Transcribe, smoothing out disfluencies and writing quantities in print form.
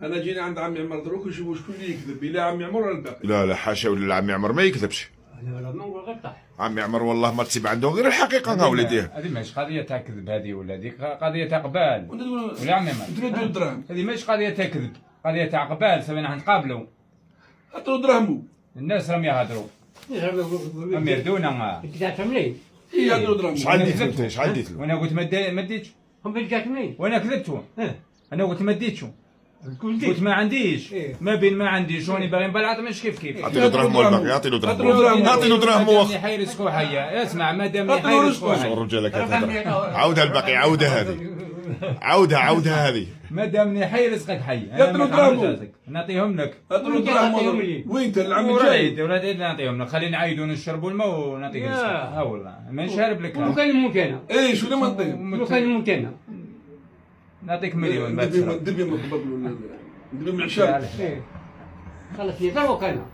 انا جينا عند عمي عمر دروك نشوفوا شكون اللي يكذب، الا عمي عمر ولا الباقي. لا لا حاشا ولا عمي عمر ما يكذبش. لا لا ما نقول غير طاح. عمي عمر والله ما تسيب عنده غير الحقيقه يا وليدي. هذه ماشي قضيه تاع كذب هذه، ولا هذيك قضيه تاع قبال ولا عمي عمر. تريدوا الدراهم. هذه ماشي قضيه تاع كذب، قضيه تاع قبال. سوينا نتقابلوا عطوا دراهمو. الناس راهم يهضروا راهم يردونا. جات منين؟ اي عطوا دراهمو. شحال ديت له انت؟ شحال ديت له؟ وانا قلت ما ديتش. هم جات منين؟ وانا كذبت. انا قلت ما ديتش. قلت ما عنديش. إيه. ما بين ما عنديش وني باغي نبلع مش كيف. اعطي له دراهم والباقي، اعطي له دراهم، اعطي له دراهم مادام واخا. حي رزقو حيا. اسمع مادام حي رزقو حيا. الرجاله كتهضر. عاودها الباقي، عاودها هذه، عاودها هذه. مادام حي رزقك حي. يعطيو دراهمو. نعطيهم لك. عطوا دراهمو. وين انت العم الجاي؟ ولادي نعطيهم لك. خلينا نعيدوا نشربوا الماء ونعطيك رزقك. ها والله ما نشارب لك. لو كان نموت انا. اي شو لما نطيب؟ لو كان نموت انا. نعطيك مليون. ندبي من قبل ولا ندبي من عشان. خلص يضربك انا.